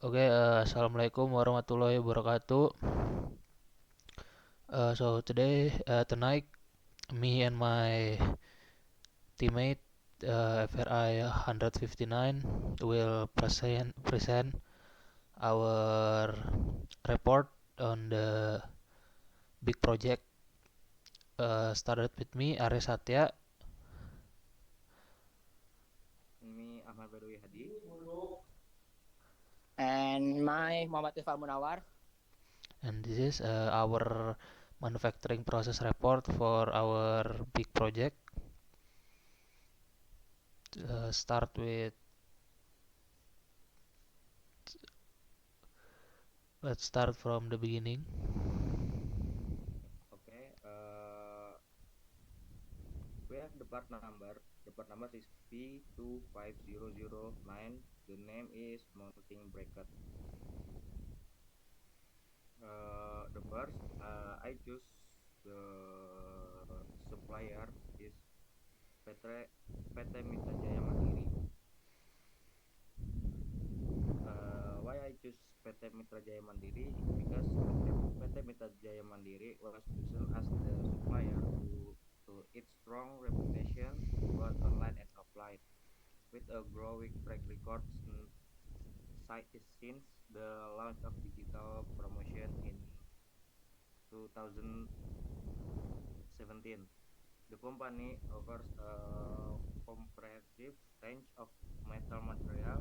Assalamualaikum warahmatullahi wabarakatuh. Tonight, me and my teammate, FRI 159, will present our report on the big project. Started with me, Arya Satya, Me Ahmad Badawi Hadi. And my Muhammad Tifal Munawar. and this is our manufacturing process report for our big project. Start with Let's start from the beginning. Okay. We have the part number. The part number is P25009. The name is mounting bracket. The first, I choose the supplier is PT Mitra Jaya Mandiri. Why I choose PT Mitra Jaya Mandiri? Because PT Mitra Jaya Mandiri was chosen as the supplier to its strong reputation both online and offline, with a growing track record since the launch of digital promotion in 2017. The company offers a comprehensive range of metal material,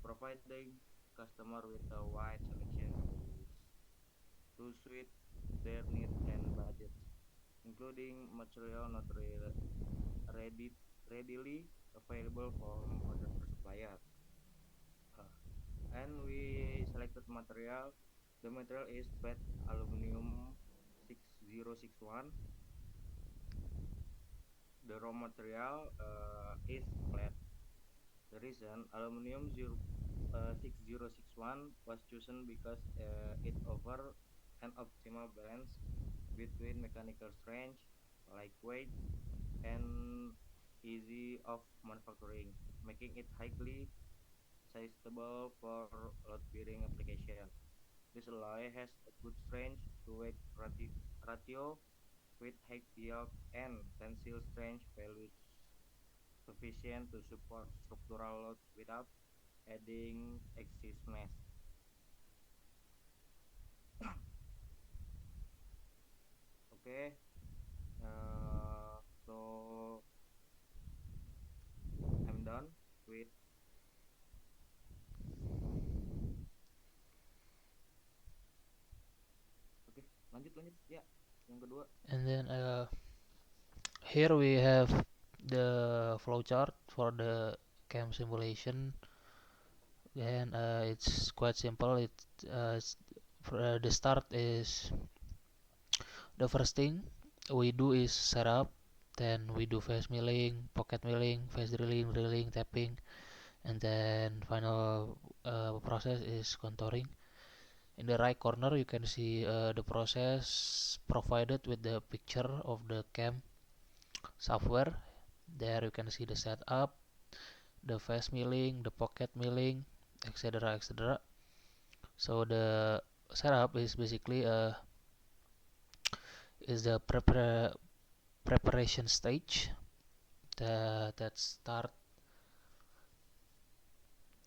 providing customer with a wide selection to suit their needs and budgets, including material not ready, readily available from other suppliers. Uh, and we selected material. The material is PET aluminum 6061. The raw material is flat. The reason aluminum 6061 was chosen because it offers an optimal balance between mechanical strength, lightweight, and easy of manufacturing, making it highly suitable for load-bearing application. This alloy has a good strength to weight ratio with high yield and tensile strength values sufficient to support structural load without adding excess mass. Okay, so I'm done with. Oke, lanjut lanjut ya. Yang kedua. And then here we have the flowchart for the cam simulation. And it's quite simple. The start is the first thing we do is setup. Then we do face milling, pocket milling, face drilling, tapping, and then final process is contouring. In the right corner, you can see the process provided with the picture of the cam software. There you can see the setup, the face milling, the pocket milling, etc. etc. So the setup is basically is the preparation stage that start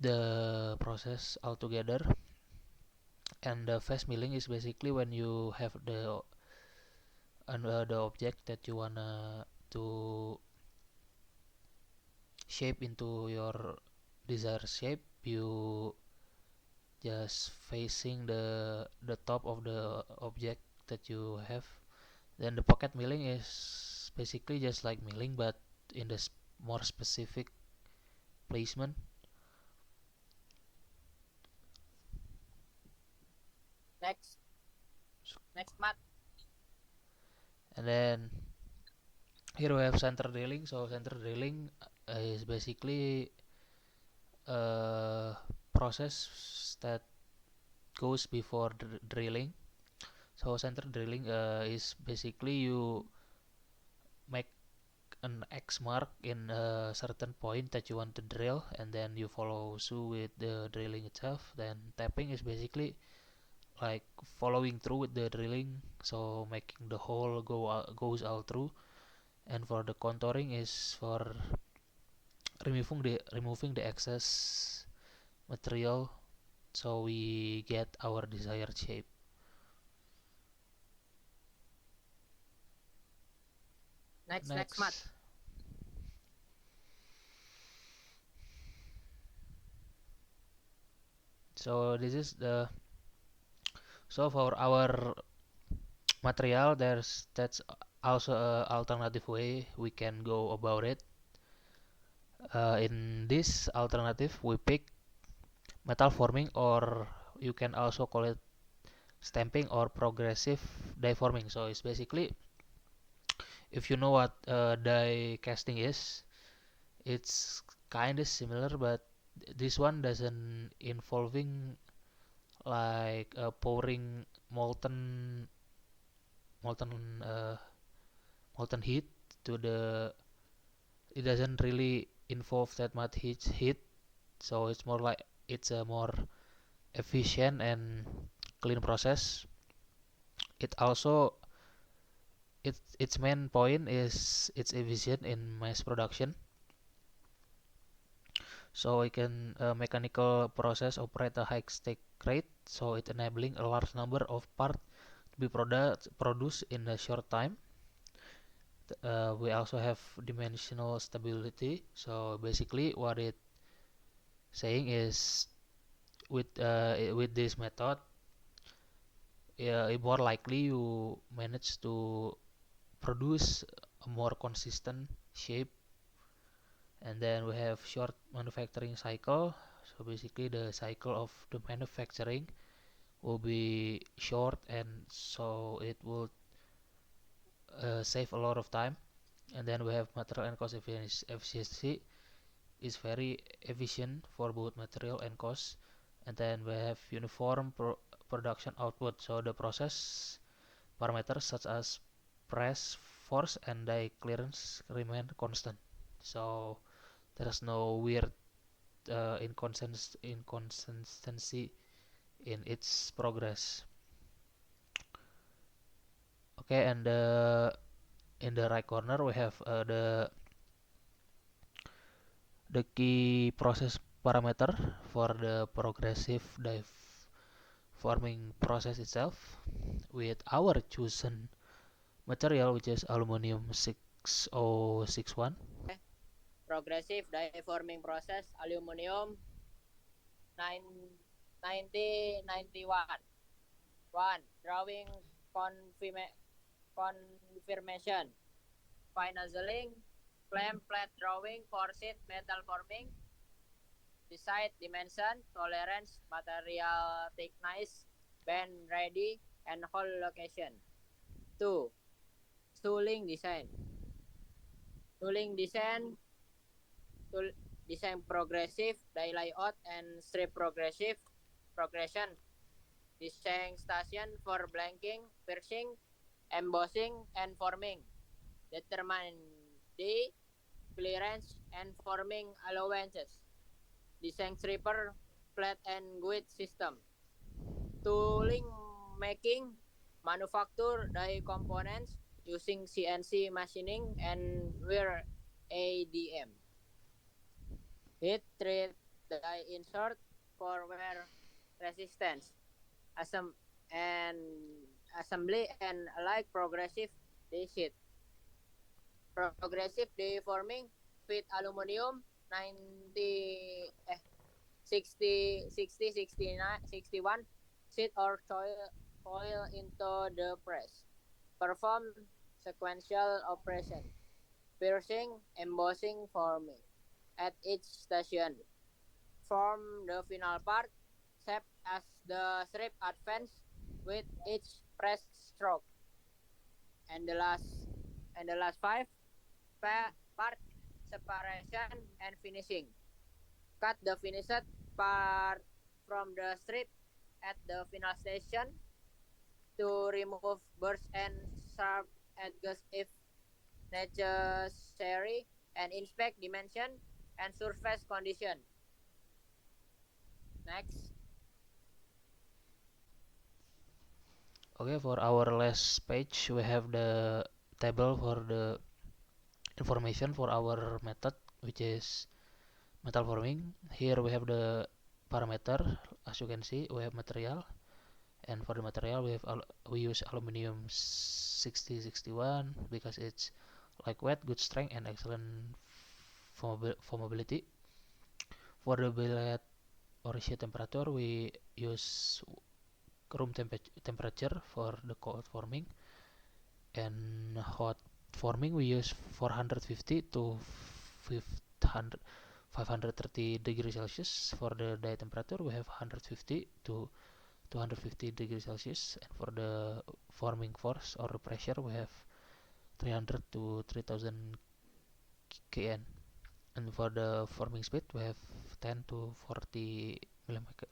the process altogether. And the face milling is basically when you have the object that you wanna to shape into your desired shape. You just facing the top of the object that you have. Then the pocket milling is basically just like milling, but in the more specific placement. Next, Matt. And then here we have center drilling. So center drilling is basically a process that goes before drilling. So center drilling is basically you make an X mark in a certain point that you want to drill, and then you follow through with the drilling itself. Then tapping is basically like following through with the drilling, so making the hole goes all through. And for the contouring is for removing the excess material, so we get our desired shape. Next Matt. So this is the so for our material, that's also a alternative way we can go about it. In this alternative, we pick metal forming, or you can also call it stamping or progressive die forming. So it's basically, if you know what die casting is, it's kind of similar, but this one doesn't involving like pouring molten uh, molten heat to the. It doesn't really involve that much heat, so it's more like it's a more efficient and clean process. It also its main point is it's efficient in mass production, so it can mechanical process operate a high stack rate, so it enabling a large number of parts to be produced in a short time. We also have dimensional stability, so basically what it saying is with this method, more likely you manage to produce a more consistent shape. And then we have short manufacturing cycle, so basically the cycle of the manufacturing will be short, and so it will save a lot of time. And then we have material and cost efficiency is very efficient for both material and cost. And then we have uniform production output, so the process parameters such as press force and die clearance remain constant, so there's no weird inconsistency in its progress. Okay, and in the right corner we have the key process parameter for the progressive die forming process itself, with our chosen material, which is aluminum 6061. Progressive die forming process aluminum 9091. 1. Drawing confirmation. Financing. Clamp plate drawing for sheet metal forming. Decide dimension, tolerance, material thickness, bend ready, and hole location. 2. Tooling design. Tooling design progressive, die layout, and strip progression. Design station for blanking, piercing, embossing, and forming. Determine the clearance and forming allowances. Design stripper, flat and gouge system. Tooling making, manufacture die components using CNC machining and wear ADM. Heat treat die insert for wear resistance. Assembly and alike progressive sheet. Progressive deforming fit aluminum 60 69 61 sheet or coil into the press. Perform sequential operation. Piercing, embossing, forming at each station. Form the final part, shape as the strip advance with each press stroke. And the last 5 part, separation and finishing. Cut the finished part from the strip at the final station to remove burrs and sharp edges if necessary and inspect dimension and surface condition. Next. Okay, for our last page, we have the table for the information for our method, which is metal forming. Here we have the parameter. As you can see, we have material, and for the material we use aluminum 6061 because it's lightweight, good strength, and excellent formability. For the billet or sheet temperature, we use room temperature for the cold forming, and hot forming we use 450 to 530 degrees Celsius. For the die temperature we have 150 to 250 degrees Celsius, and for the forming force or pressure we have 300 to 3000 kN, and for the forming speed we have 10 to 40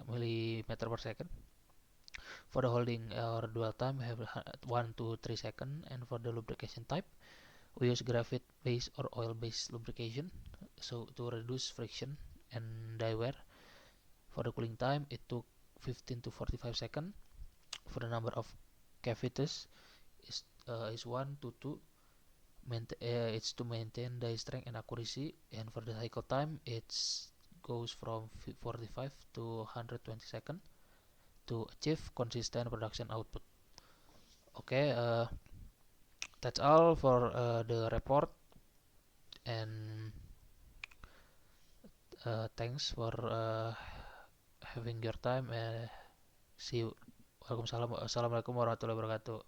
millimeter per second. For the holding or dwell time we have 1 to 3 seconds, and for the lubrication type we use graphite based or oil based lubrication, so to reduce friction and die wear. For the cooling time it took 15 to 45 seconds. For the number of cavities is 1 to 2. It's to maintain die strength and accuracy, and for the cycle time it goes from 45 to 120 seconds to achieve consistent production output. Okay, that's all for the report, and thanks for having your time. See you. Assalamualaikum warahmatullahi wabarakatuh.